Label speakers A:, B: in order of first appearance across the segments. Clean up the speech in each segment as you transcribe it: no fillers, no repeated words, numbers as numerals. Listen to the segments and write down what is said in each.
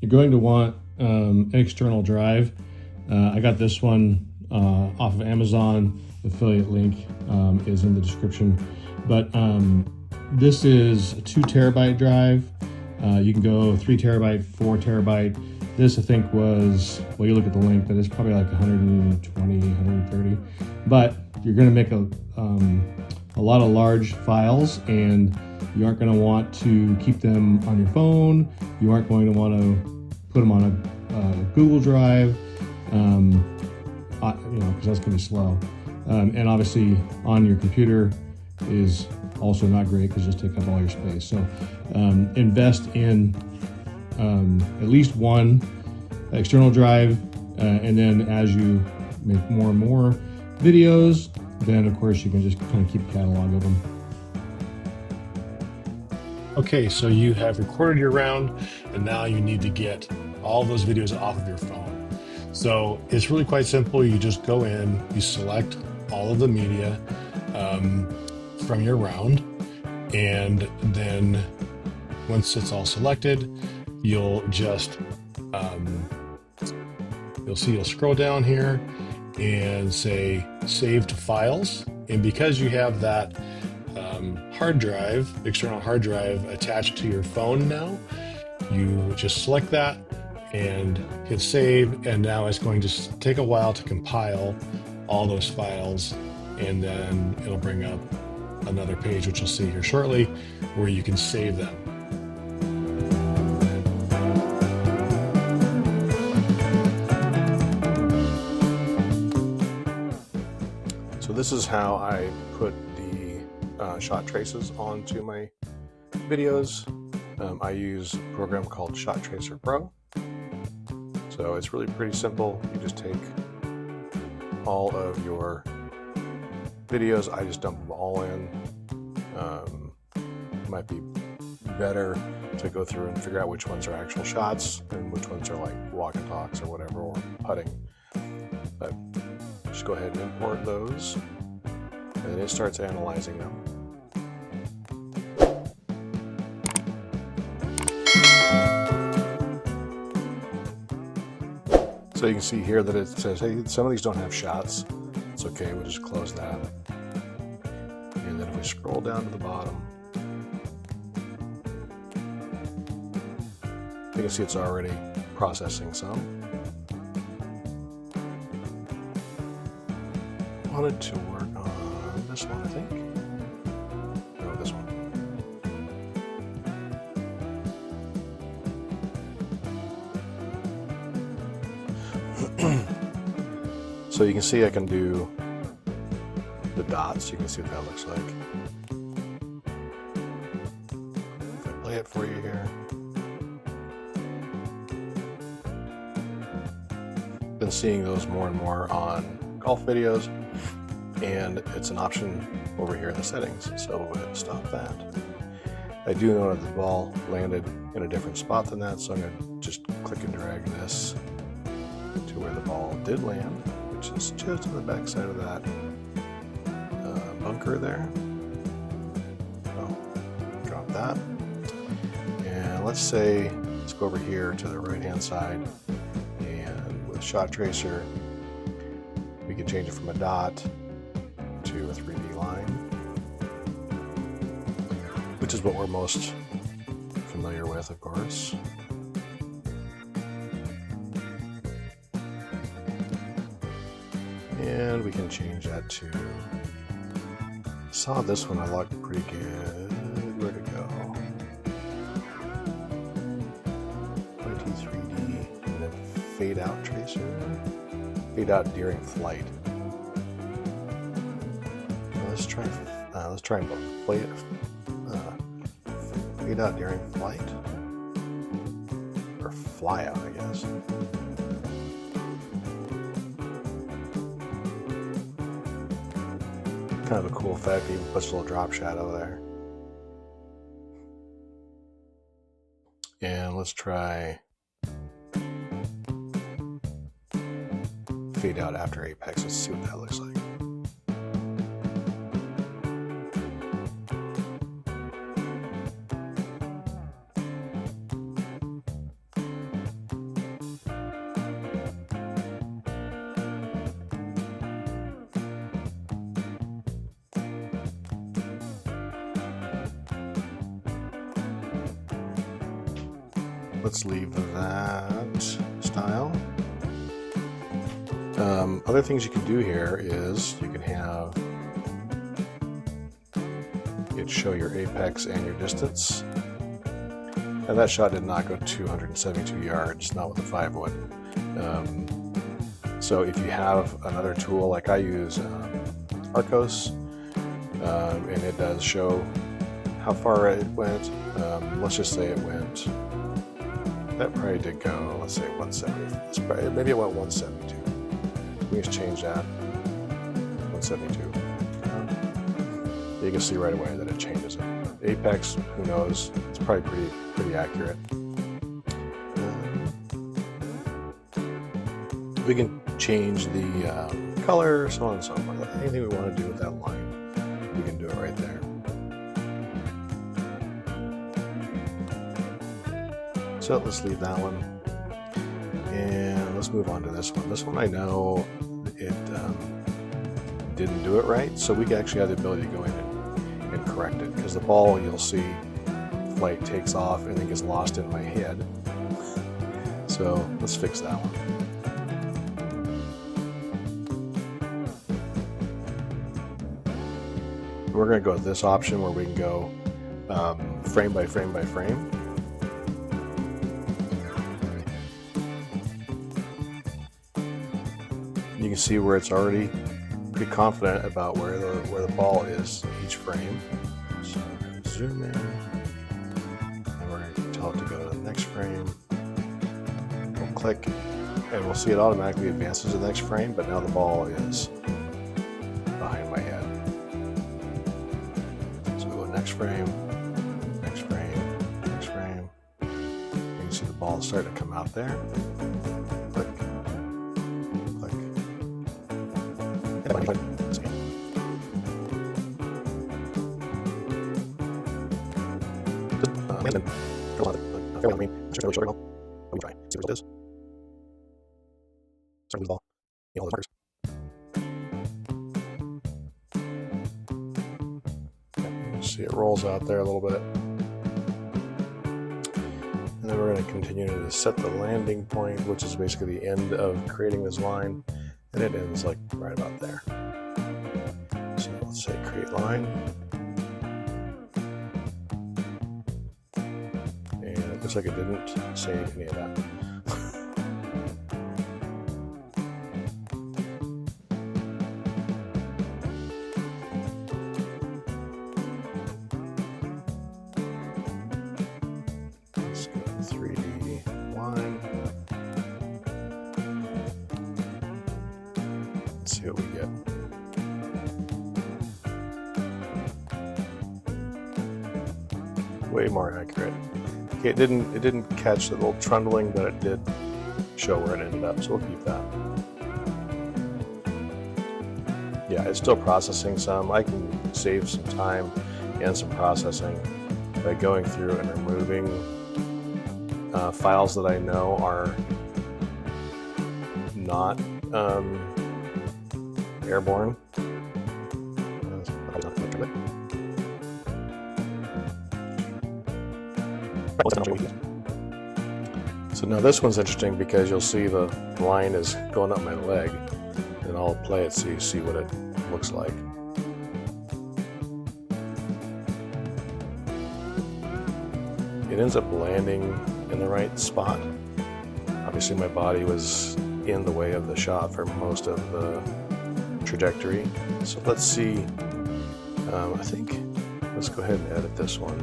A: you're going to want an external drive. I got this one off of Amazon. The affiliate link is in the description. But this is a 2 terabyte drive. You can go 3 terabyte, 4 terabyte. This I think was, well, you look at the link, but it's probably like 120, 130. But you're going to make a lot of large files, and you aren't going to want to keep them on your phone. You aren't going to want to put them on a Google Drive, because that's going to be slow. And obviously on your computer is also not great because it just takes up all your space. So invest in at least one external drive, and then as you make more and more videos, then of course you can just kind of keep a catalog of them. Okay, so you have recorded your round, and now you need to get all those videos off of your phone. So it's really quite simple. You just go in, you select all of the media from your round, and then once it's all selected, you'll just you'll scroll down here and say saved files, and because you have that hard drive, external hard drive attached to your phone now, you just select that and hit save, and now it's going to take a while to compile all those files, and then it'll bring up another page, which you'll see here shortly, where you can save them.
B: So this is how I put the shot traces onto my videos. I use a program called Shot Tracer Pro. So it's really pretty simple. You just take all of your videos. I just dump them all in. It might be better to go through and figure out which ones are actual shots and which ones are like walk and talks or whatever, or putting. But just go ahead and import those, and then it starts analyzing them. So you can see here that it says, hey, some of these don't have shots. It's okay, we'll just close that. And then if we scroll down to the bottom, you can see it's already processing some. I wanted to work on this one, I think. No, this one. So you can see I can do the dots. You can see what that looks like. If I play it for you here. Been seeing those more and more on golf videos, and it's an option over here in the settings. So we'll go ahead and stop that. I do know that the ball landed in a different spot than that, so I'm going to just click and drag this to where the ball did land, which is just on the back side of that bunker there. So drop that, and let's go over here to the right hand side, and with Shot Tracer we can change it from a dot to a 3D line, which is what we're most familiar with, of course. And we can change that to, saw this one I liked pretty good. Where'd it go? 3D, and then fade out tracer. Fade out during flight. Let's try and play it. Fade out during flight, or fly out, I guess. Kind of a cool effect. Even puts a little drop shadow there. And let's try fade out after apex. Let's see what that looks like. let's leave that style. Other things you can do here is you can have it show your apex and your distance. And that shot did not go 272 yards, not with the 5-wood. So if you have another tool, like I use Arcos, and it does show how far it went. Let's just say it went, that probably did go, let's say 170. Maybe it went 172. We just change that, 172. You can see right away that it changes it. Apex, who knows? It's probably pretty accurate. We can change the color, so on and so forth. Anything we want to do with that line, we can do it right there. So let's leave that one, and let's move on to this one. This one I know it didn't do it right, so we actually have the ability to go in and correct it, because the ball, you'll see, flight takes off and then gets lost in my head. So let's fix that one. We're going to go with this option where we can go frame by frame by frame. You can see where it's already pretty confident about where the ball is in each frame. So we're going to zoom in, and we're going to tell it to go to the next frame. We'll click, and we'll see it automatically advances to the next frame, but now the ball is behind my head. So we go next frame, next frame, next frame. You can see the ball starting to come out there. Click. See, it rolls out there a little bit. And then we're going to continue to set the landing point, which is basically the end of creating this line. And it ends like right about there. So let's say create line. And it looks like it didn't save any of that. Let's go to 3D line. See what we get. Way more accurate. Okay, it didn't catch the little trundling, but it did show where it ended up, so we'll keep that. Yeah, it's still processing some. I can save some time and some processing by going through and removing files that I know are not airborne. So now this one's interesting because you'll see the line is going up my leg, and I'll play it so you see what it looks like. It ends up landing in the right spot. Obviously my body was in the way of the shot for most of the trajectory. So let's see, I think, let's go ahead and edit this one.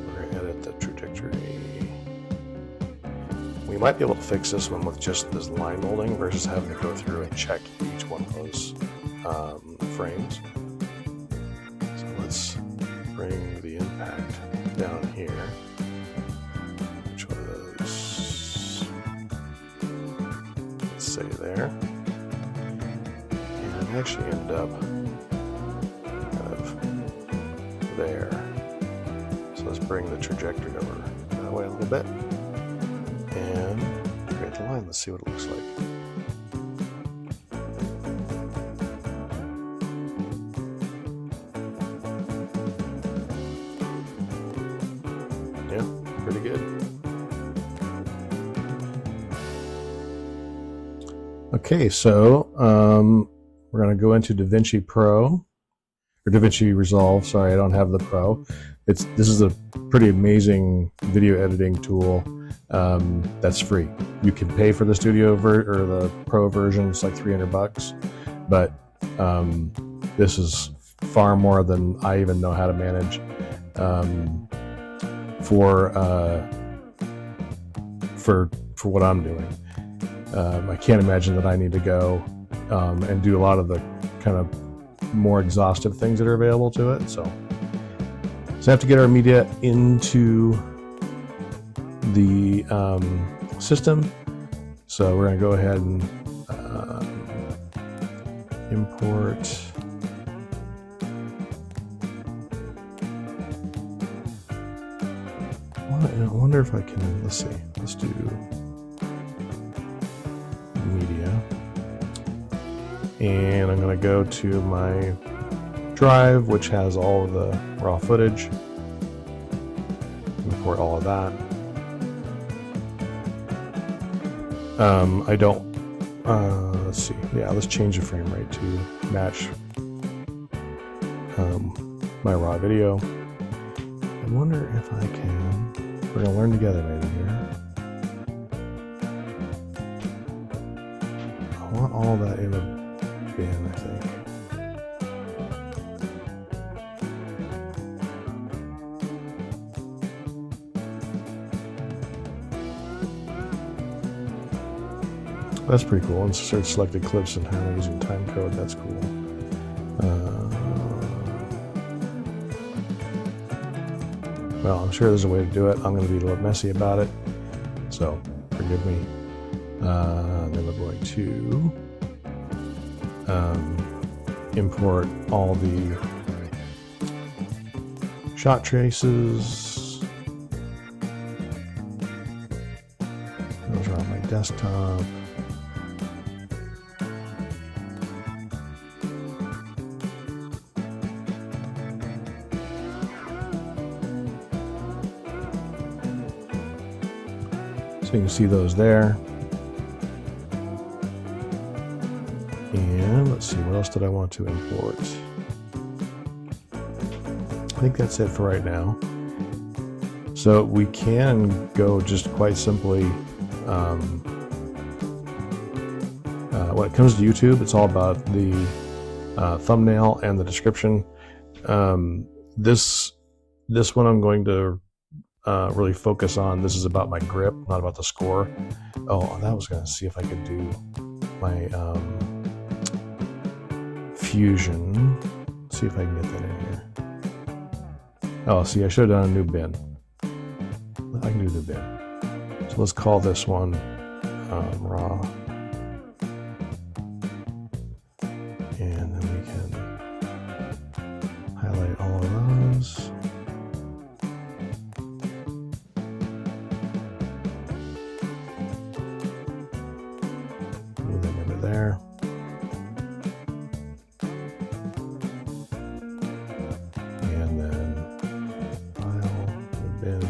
B: We're going to edit the trajectory. We might be able to fix this one with just this line molding versus having to go through and check each one of those frames. So let's bring the impact down here. Which was, let's say there. And I actually end up kind of there. So let's bring the trajectory over that way a little bit. And create the line. Let's see what it looks like. Yeah, pretty good. Okay, so we're going to go into DaVinci Pro, or DaVinci Resolve. Sorry, I don't have the Pro. This is a pretty amazing video editing tool that's free. You can pay for the studio or the Pro version. It's like $300, but this is far more than I even know how to manage for what I'm doing. I can't imagine that I need to go and do a lot of the kind of more exhaustive things that are available to it. So I have to get our media into the system. So we're going to go ahead and import. I wonder if I can, let's see, let's do media. And I'm going to go to my drive, which has all of the raw footage. Import all of that. I don't, let's see, yeah, let's change the frame rate to match my raw video. I wonder if I can, we're going to learn together maybe here. I want all that in a bin, I think. That's pretty cool. Insert selected clips and how using time code. That's cool. Well, I'm sure there's a way to do it. I'm going to be a little messy about it, so forgive me. Then we're going to import all the shot traces. Those are on my desktop. So you can see those there. And let's see, what else did I want to import? I think that's it for right now. So we can go just quite simply, when it comes to YouTube, it's all about the thumbnail and the description. This one I'm going to really focus on. This is about my grip, not about the score. Oh, that was going to see if I could do my fusion. Let's see if I can get that in here. Oh, see, I should have done a new bin. I can do the bin. So let's call this one raw. And then we can highlight all of those. Move them into there. And then file, bin,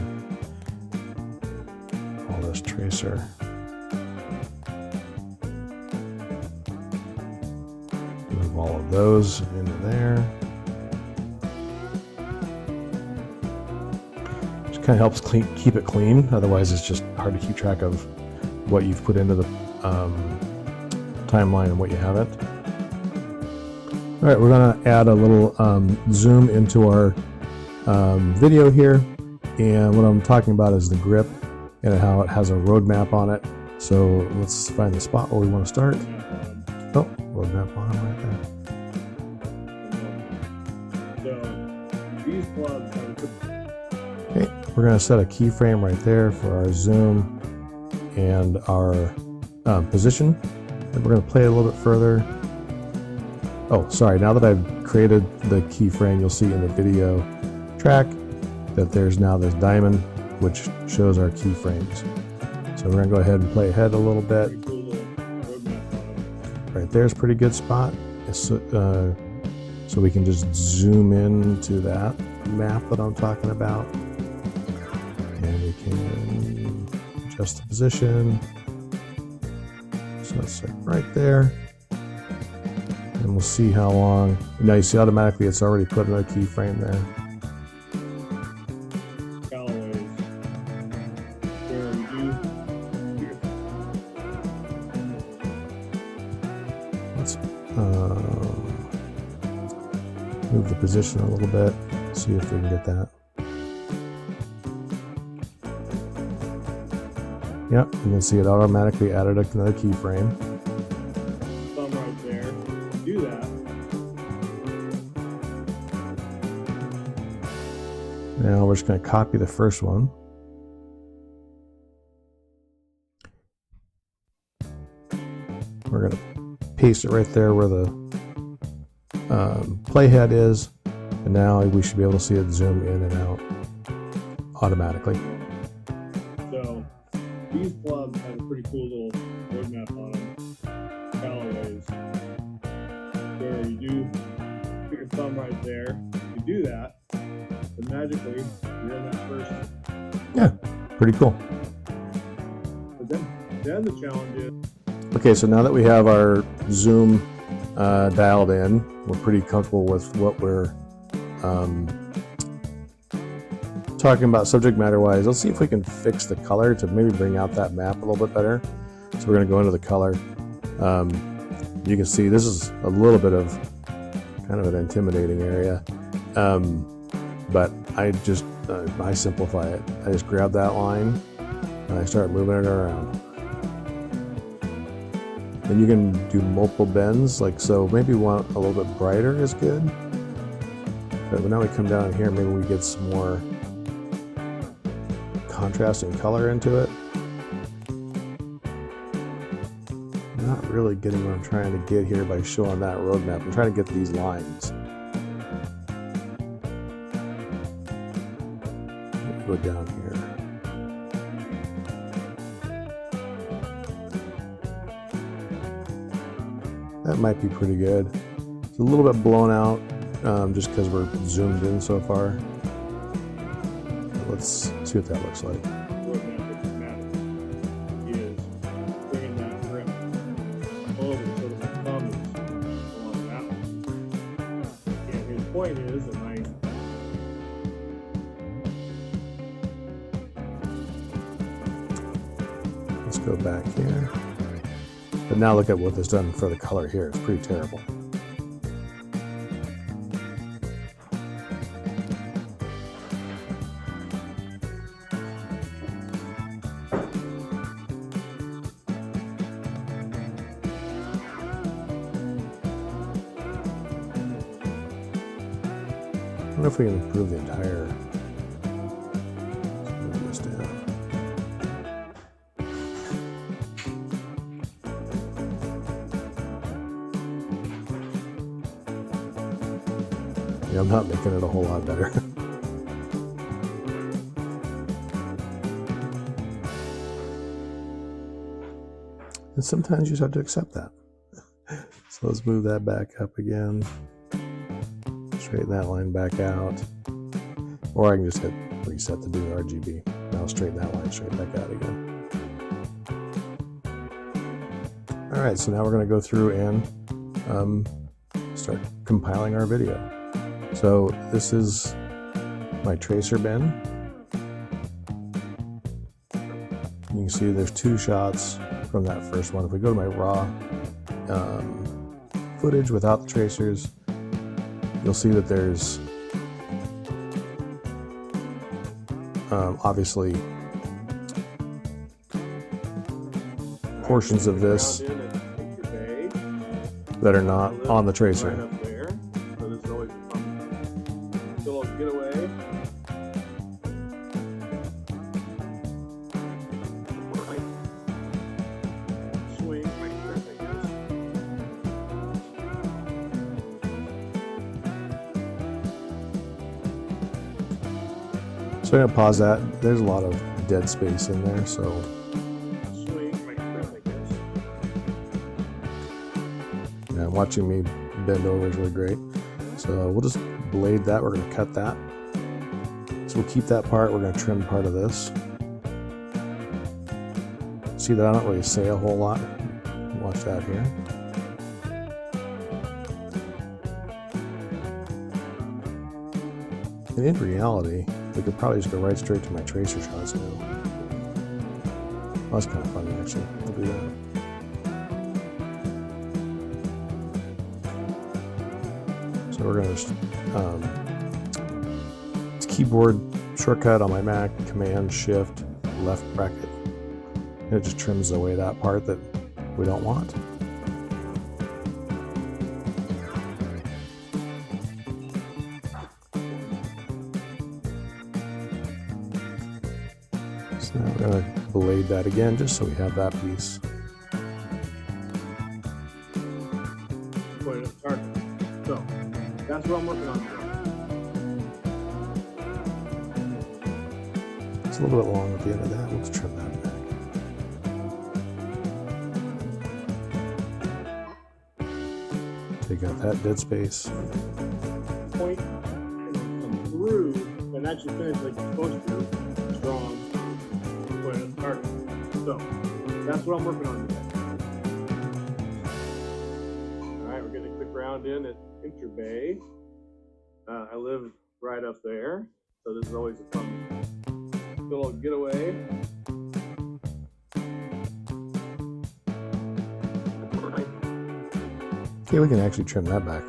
B: all this tracer. Move all of those into there. Just kind of helps keep it clean. Otherwise, it's just hard to keep track of what you've put into the timeline and what you haven't. All right, we're going to add a little zoom into our video here. And what I'm talking about is the grip and how it has a roadmap on it. So let's find the spot where we want to start. Oh, roadmap on right there. Okay, we're going to set a keyframe right there for our zoom and our position. And we're going to play it a little bit further. Oh, sorry, now that I've created the keyframe, you'll see in the video track that there's now this diamond, which shows our keyframes. So we're going to go ahead and play ahead a little bit. Right there's a pretty good spot. So we can just zoom in to that map that I'm talking about. And we can adjust the position. So it's like right there. And we'll see how long. Now you see automatically it's already put another keyframe there. Let's move the position a little bit, see if we can get that. Yep, you can see it automatically added another keyframe.
A: Thumb right there. Do that.
B: Now we're just going to copy the first one. We're going to paste it right there where the playhead is, and now we should be able to see it zoom in and out automatically.
A: So these clubs have a pretty cool little roadmap on them. Callaways, where you do put your thumb right there. You do that, and magically you're in that first.
B: Yeah, pretty cool.
A: But then the challenge is.
B: Okay, so now that we have our zoom dialed in, we're pretty comfortable with what we're talking about subject matter wise. Let's see if we can fix the color to maybe bring out that map a little bit better. So we're going to go into the color. You can see this is a little bit of kind of an intimidating area, but I simplify it. I just grab that line and I start moving it around. Then you can do multiple bends, like so. Maybe we want a little bit brighter is good. But now we come down here, maybe we get some more contrast and color into it. Not really getting what I'm trying to get here by showing that roadmap. I'm trying to get these lines. Go down here. That might be pretty good. It's a little bit blown out just because we're zoomed in so far. Let's see what that looks like.
A: Is bringing that grip over so that the thumb is along that one. And his point is that
B: let's go back here. But now look at what this done for the color here. It's pretty terrible. I wonder if we can improve the entire. Let's move this down. Yeah, I'm not making it a whole lot better. And sometimes you just have to accept that. So let's move that back up again. Straighten that line back out. Or I can just hit reset to do RGB. Now straighten that line straight back out again. Alright, so now we're going to go through and start compiling our video. So this is my tracer bin. You can see there's two shots from that first one. If we go to my raw footage without the tracers, you'll see that there's obviously portions of this that are not on the tracer. So I'm going to pause that. There's a lot of dead space in there, so. Yeah, watching me bend over is really great. So we'll just blade that. We're going to cut that. So we'll keep that part. We're going to trim part of this. See that I don't really say a whole lot watch that here. And in reality, we could probably just go right straight to my tracer shots now. Well, that's kind of funny, actually. We'll do that. So we're going to it's keyboard shortcut on my Mac, Command Shift left bracket. And it just trims away that part that we don't want. So now we're going to blade that again just so we have that piece.
A: Point at the target. So that's what I'm working on.
B: It's a little bit long at the end of that. Let's trim that back. Take out that dead space.
A: Point and then come through and actually finish like you're supposed to. Strong. Point at the target. So that's what I'm working on today. Alright, we're getting a quick round in at Inter Bay. I live right up there, so this is always a fun little getaway.
B: Okay, we can actually trim that back.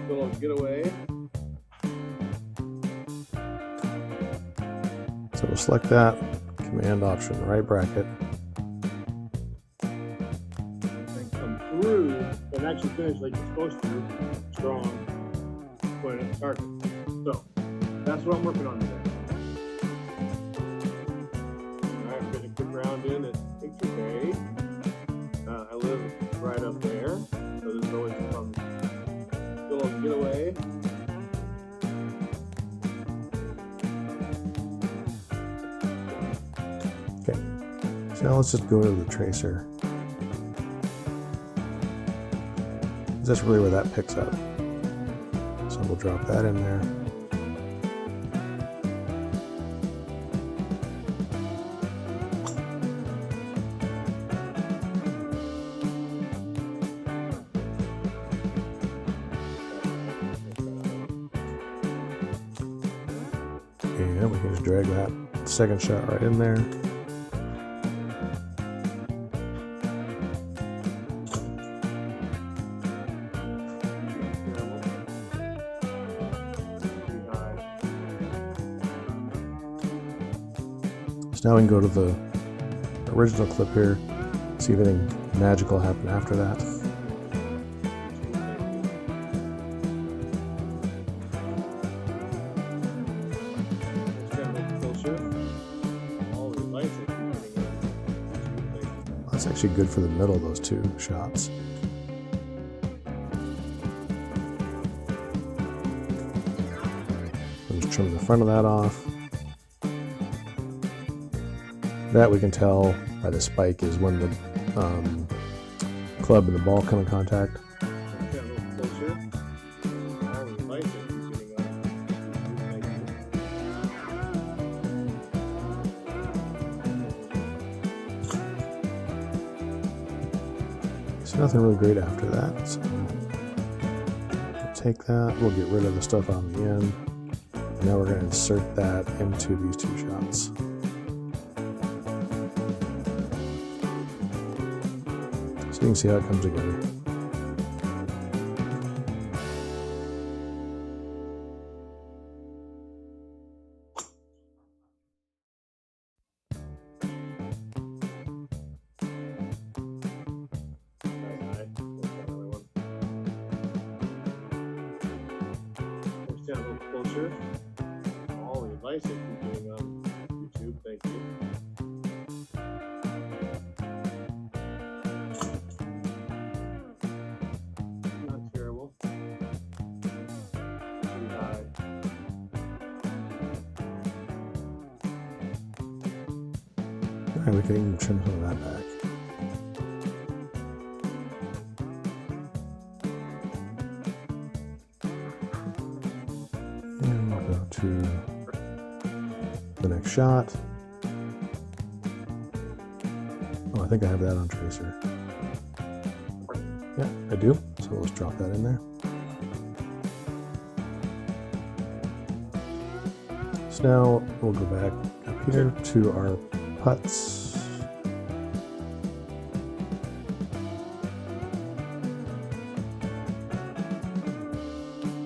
A: Little getaway.
B: So we'll select that, Command Option, right bracket.
A: And come through and actually finish like you're supposed to. Strong. Point at the target. So that's what I'm working on today. Alright, we're getting a quick round in at Inter Bay. I live right up there, so this is always a fun little getaway.
B: Okay, so now let's just go to the tracer. That's really where that picks up. So we'll drop that in there. And we can just drag that second shot right in there. So now we can go to the original clip here, see if anything magical happened after that. That's actually good for the middle of those two shots. I'll just trim the front of that off. That we can tell by the spike is when the club and the ball come in contact. So nothing really great after that. So we'll take that, we'll get rid of the stuff on the end. And now we're going to insert that into these two shots. So you can see how it comes together.
A: A little closer. All the advice that you're doing on YouTube, thank you. Not terrible. Pretty high.
B: Alright, we can even trim some of that back. To the next shot. Oh, I think I have that on tracer. Yeah, I do. So let's drop that in there. So now we'll go back up here to our putts.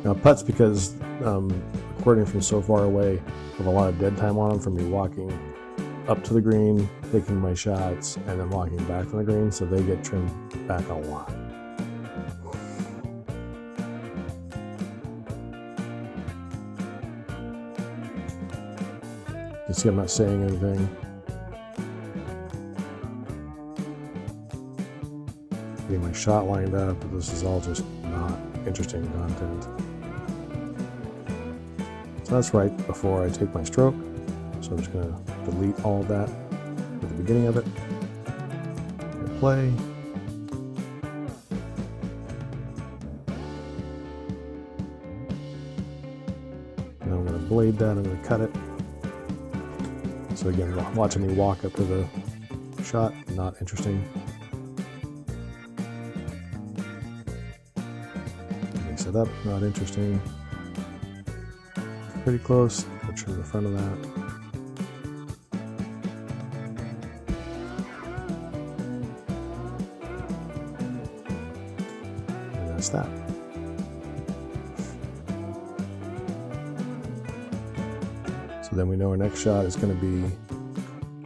B: Now putts, because recording from so far away, I have a lot of dead time on them from me walking up to the green, taking my shots, and then walking back from the green, so they get trimmed back a lot. You can see I'm not saying anything. Getting my shot lined up, but this is all just not interesting content. So that's right before I take my stroke. So I'm just going to delete all of that at the beginning of it. Hit play. Now I'm going to blade that, I'm going to cut it. So again, watching me walk up to the shot, not interesting. Mix it up, not interesting. Pretty close. I'll trim the front of that. And that's that. So then we know our next shot is going to be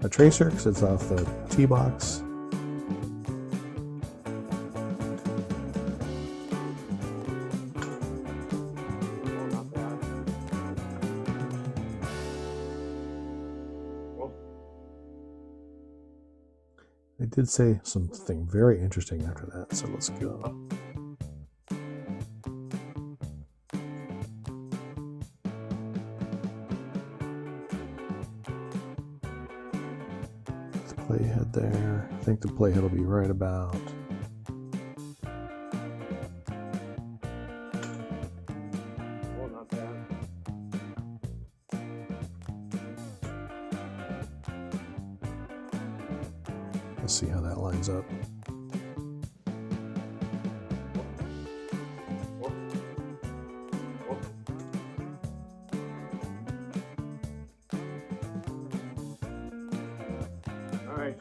B: a tracer because it's off the tee box. I did say something very interesting after that, so let's go. The playhead there. I think the playhead will be right about. Let's see how that lines up.
A: All right,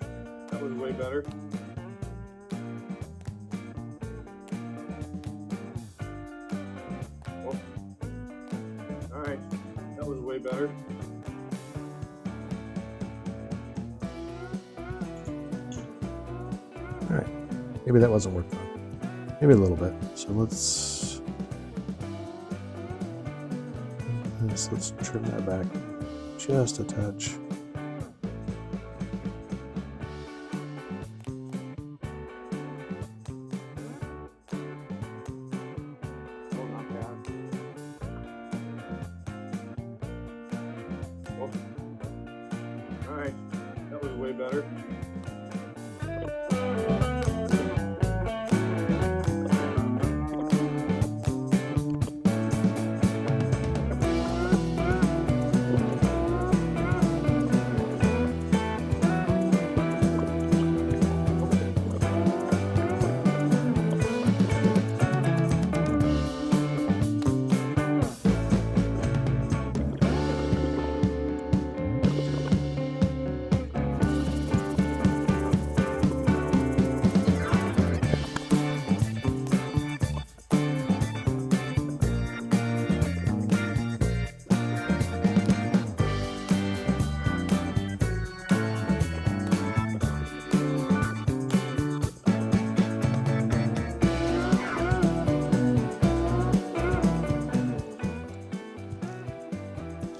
A: that was way better. All right, that was way better.
B: All right, maybe that wasn't working. Maybe a little bit. So let's trim that back just a touch.
A: All right, that was way better.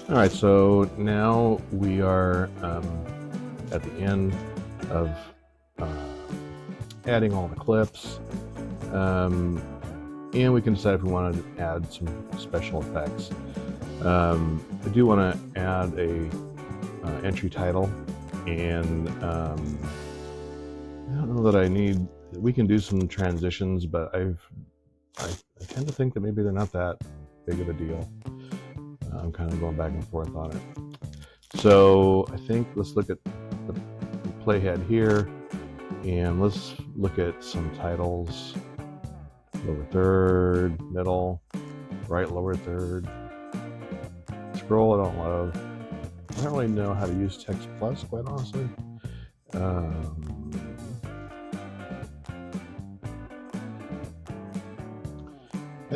B: All right, so now we are at the end of adding all the clips, and we can decide if we want to add some special effects. I do want to add a entry title, and I don't know that I need. We can do some transitions, but I tend to think that maybe they're not that big of a deal. I'm kind of going back and forth on it. So I think let's look at the playhead here. And let's look at some titles. Lower third, middle, right lower third. Scroll I don't love. I don't really know how to use Text Plus, quite honestly.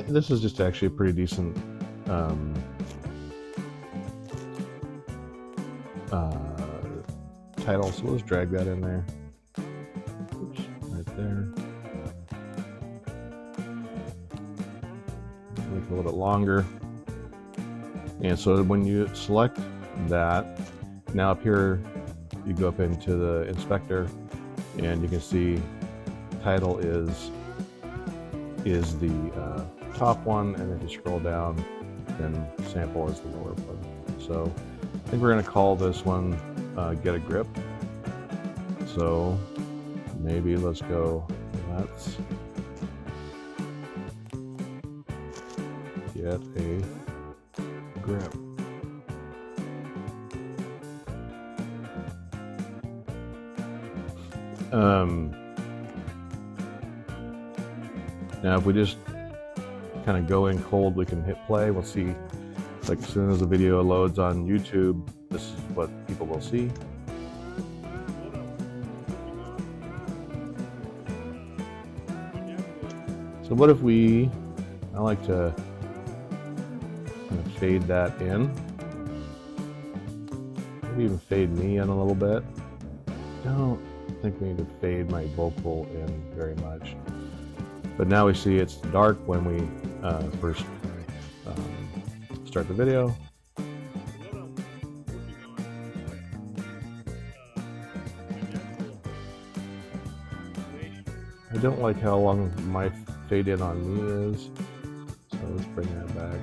B: This is just actually a pretty decent title, so let's drag that in there. Oops, right there. Make it a little bit longer. And so when you select that, now up here you go up into the inspector and you can see title is the top one, and if you scroll down, then sample is the lower one. So I think we're going to call this one Get a Grip. So maybe let's go, let's get a grip. Now if we just kind of go in cold, we can hit play. We'll see, like as soon as the video loads on YouTube, this is what people will see. So what if I like to kind of fade that in. Maybe even fade me in a little bit. Don't think we need to fade my vocal in very much. But now we see it's dark when we first start the video. I don't like how long my fade in on me is, so let's bring that back.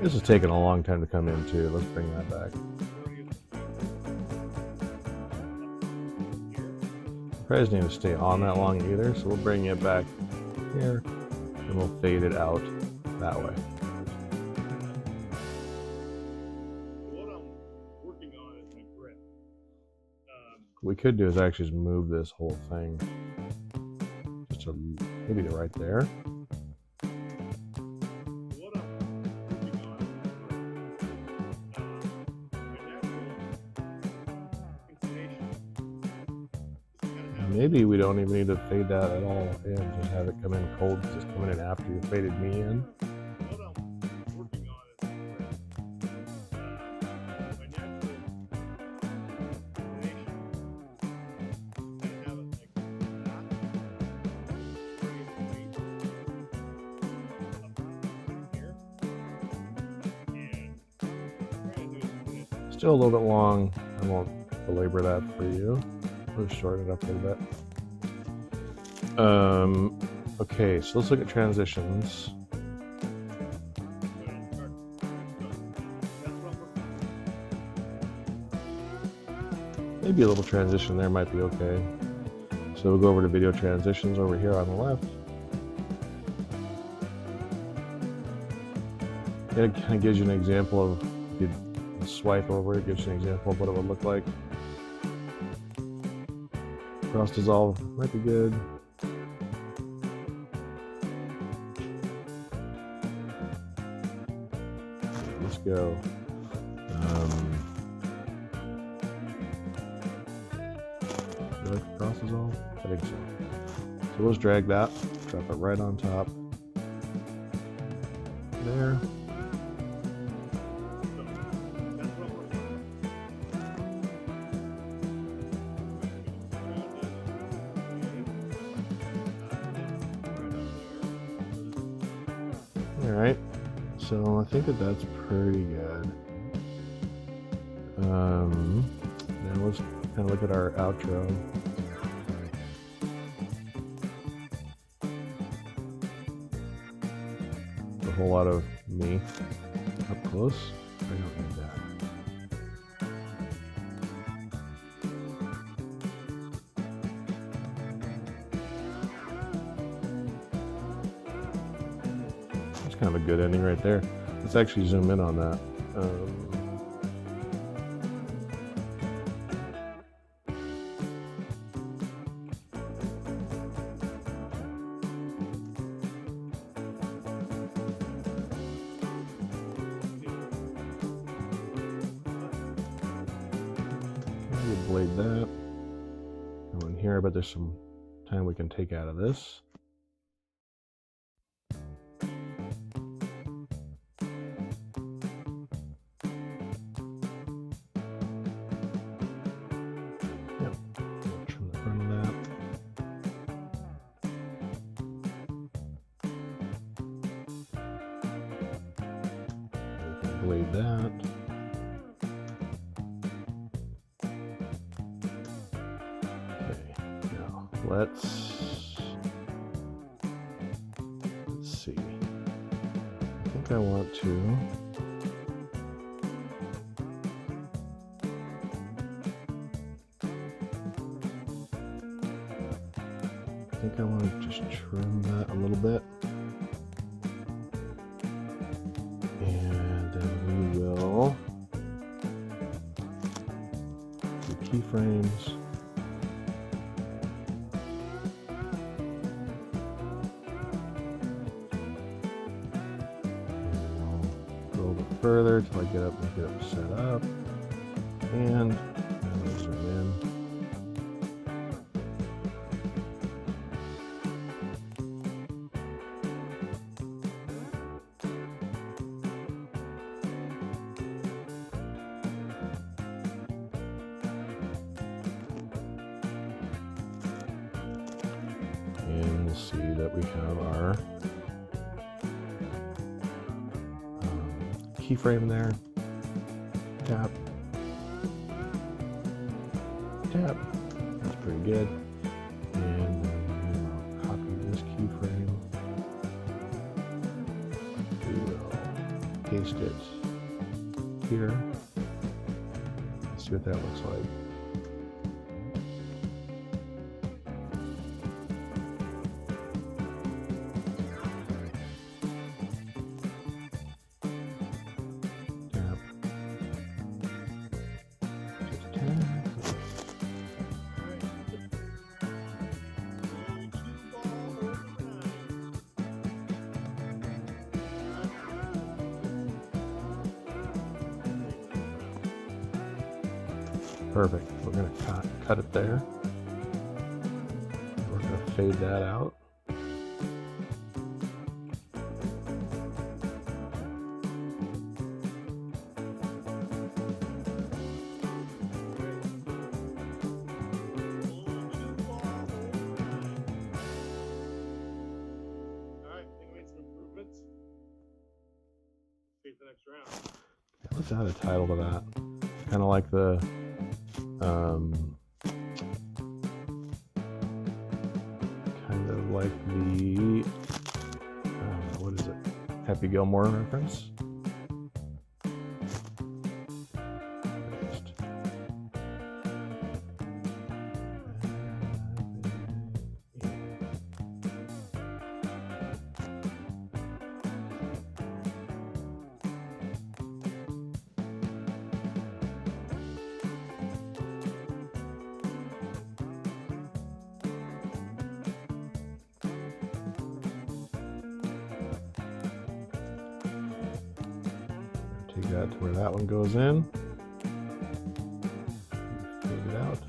B: This is taking a long time to come in too. Let's bring that back. Probably doesn't need to stay on that long either, so we'll bring it back here and we'll fade it out that way.
C: What I'm working on is my grip.
B: What we could do is actually just move this whole thing just to maybe to right there. Maybe we don't even need to fade that at all and just have it come in cold, just coming in after you faded me in.
C: What I'm working on is my natural inclination. Have it like that. Bring it here. And trying to do it.
B: Still a little bit long. I won't belabor that for you. Let's shorten it up a little bit. Okay, so let's look at transitions. Maybe a little transition there might be okay. So we'll go over to video transitions over here on the left. It kind of gives you an example of, if you swipe over, it gives you an example of what it would look like. Cross dissolve might be good. Let's go. Do I like cross dissolve? I think so. So let's drag that, drop it right on top. There. Alright, so I think that's pretty good. Now let's kind of look at our outro. A whole lot of me up close. I don't need that. kind of a good ending right there. Let's actually zoom in on that. Blade that. Go in here, but there's some time we can take out of this. Yep. Trim the front of that. We can blade that. Let's see. I think I want to just trim that a little bit. And then we will do keyframes. Further till I get it set up, and zoom in. And we'll see that we have our keyframe there. Tap. Tap. That's pretty good. And then we'll copy this keyframe. We will paste it here. Let's see what that looks like. Perfect. We're going to cut it there. We're going to fade that out. Let's add a title to that. Kind of like the what is it? Happy Gilmore reference. Take that to where that one goes in. Fade it out.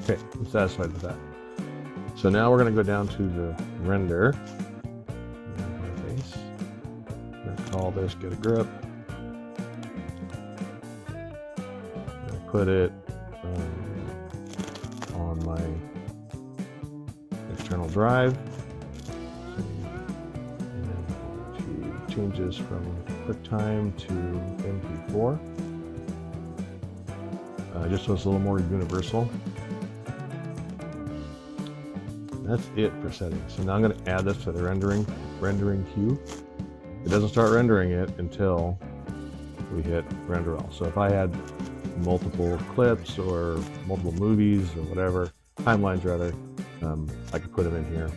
B: Okay, I'm satisfied with that. So now we're going to go down to the render. We're going to call this Get a Grip. I'm going to put it on my external drive. And I'm going to changes from QuickTime to MP4, just so it's a little more universal. That's it for settings. So now I'm going to add this to the rendering queue. It doesn't start rendering it until we hit render all. So if I had multiple clips or multiple movies or whatever, timelines rather, I could put them in here.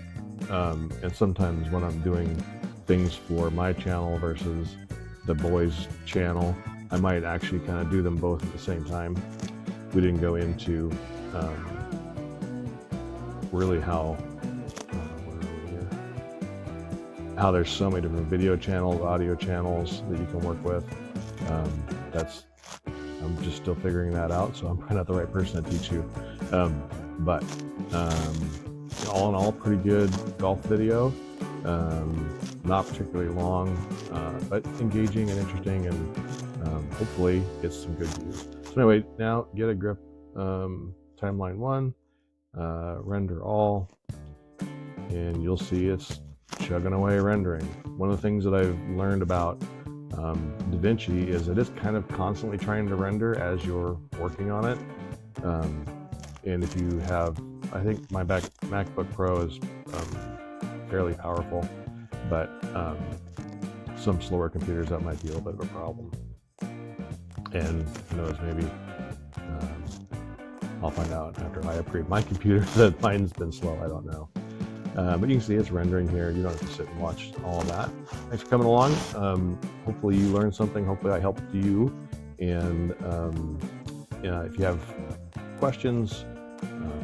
B: And sometimes when I'm doing things for my channel versus the boys' channel, I might actually kind of do them both at the same time. We didn't go into really how there's so many different video channels, audio channels that you can work with. I'm just still figuring that out, so I'm probably not the right person to teach you. But all in all, pretty good golf video. Not particularly long, but engaging and interesting, and hopefully gets some good views. So anyway, now get a grip. Timeline 1, render all, and you'll see it's chugging away rendering. One of the things that I've learned about DaVinci is that it's kind of constantly trying to render as you're working on it. And if you have, I think my MacBook Pro is fairly powerful, but some slower computers that might be a little bit of a problem. And who knows, maybe I'll find out after I upgrade my computer that mine's been slow. I don't know. But you can see it's rendering here. You don't have to sit and watch all of that. Thanks for coming along. Hopefully you learned something. Hopefully I helped you. And if you have questions,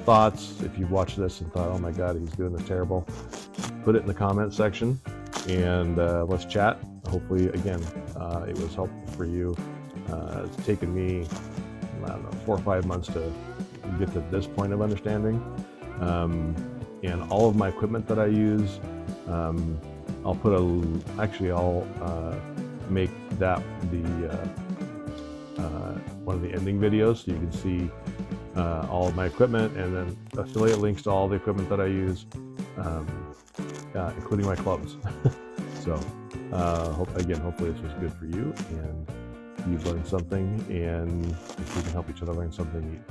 B: thoughts, if you've watched this and thought, oh my God, he's doing this terrible, put it in the comment section and let's chat. Hopefully, again, it was helpful for you. It's taken me, I don't know, 4 or 5 months to get to this point of understanding. And all of my equipment that I use, I'll make that one of the ending videos, so you can see all of my equipment, and then affiliate links to all the equipment that I use, including my clubs. So hopefully this was good for you, and you've learned something, and if we can help each other learn something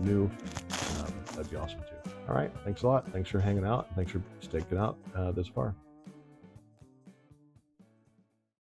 B: new, that'd be awesome too. All right, thanks a lot. Thanks for hanging out. Thanks for sticking out this far.